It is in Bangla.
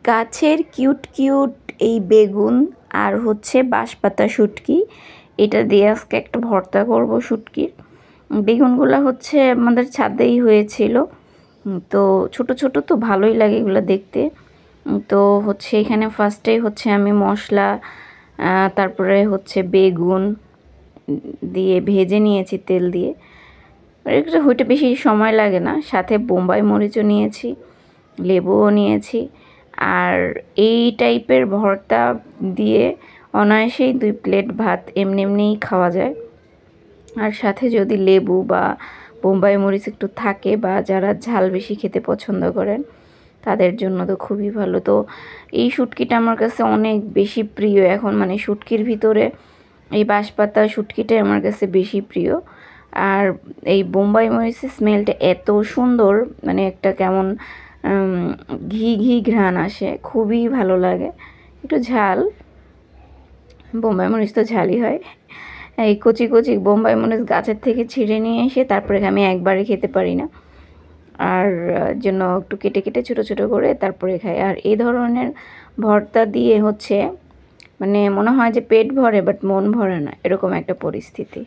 গাছের কিউট কিউট এই বেগুন আর হচ্ছে বাঁশপাতা শুটকি, এটা দিয়ে আজকে একটা ভর্তা করব শুটকির। বেগুনগুলো হচ্ছে আমাদের ছাদেই হয়েছিল, তো ছোট ছোট তো ভালোই লাগে এগুলো দেখতে। তো হচ্ছে এখানে ফার্স্টেই হচ্ছে আমি মশলা, তারপরে হচ্ছে বেগুন দিয়ে ভেজে নিয়েছি তেল দিয়ে। এটা হইতে বেশি সময় লাগে না, সাথে বোম্বাই মরিচও নিয়েছি, লেবুও নিয়েছি। আর এই টাইপের ভর্তা দিয়ে অনায়াসেই 2 প্লেট ভাত এমনি এমনিই খাওয়া যায়। আর সাথে যদি লেবু বা বোম্বাই মরিচ একটু থাকে, বা যারা ঝাল বেশি খেতে পছন্দ করেন তাদের জন্য তো খুবই ভালো। তো এই শুটকিটা আমার কাছে অনেক বেশি প্রিয় এখন, মানে শুটকির ভিতরে এই বাঁশপাতা শুটকিটাই আমার কাছে বেশি প্রিয়। আর এই বোম্বাই মরিচের স্মেলটা এত সুন্দর, মানে একটা কেমন ঘি ঘি ঘ্রাণ আসে, খুবই ভালো লাগে। একটু ঝাল, বোম্বাই মরিচ তো ঝালই হয়। এই কচি কচি বোম্বাই মরিচ গাছের থেকে ছিঁড়ে নিয়ে এসে তারপরে আমি একবারে খেতে পারি না, আর জন্য একটু কেটে কেটে ছোটো ছোটো করে তারপরে খাই। আর এই ধরনের ভর্তা দিয়ে হচ্ছে মানে মনে হয় যে পেট ভরে, বাট মন ভরে না, এরকম একটা পরিস্থিতি।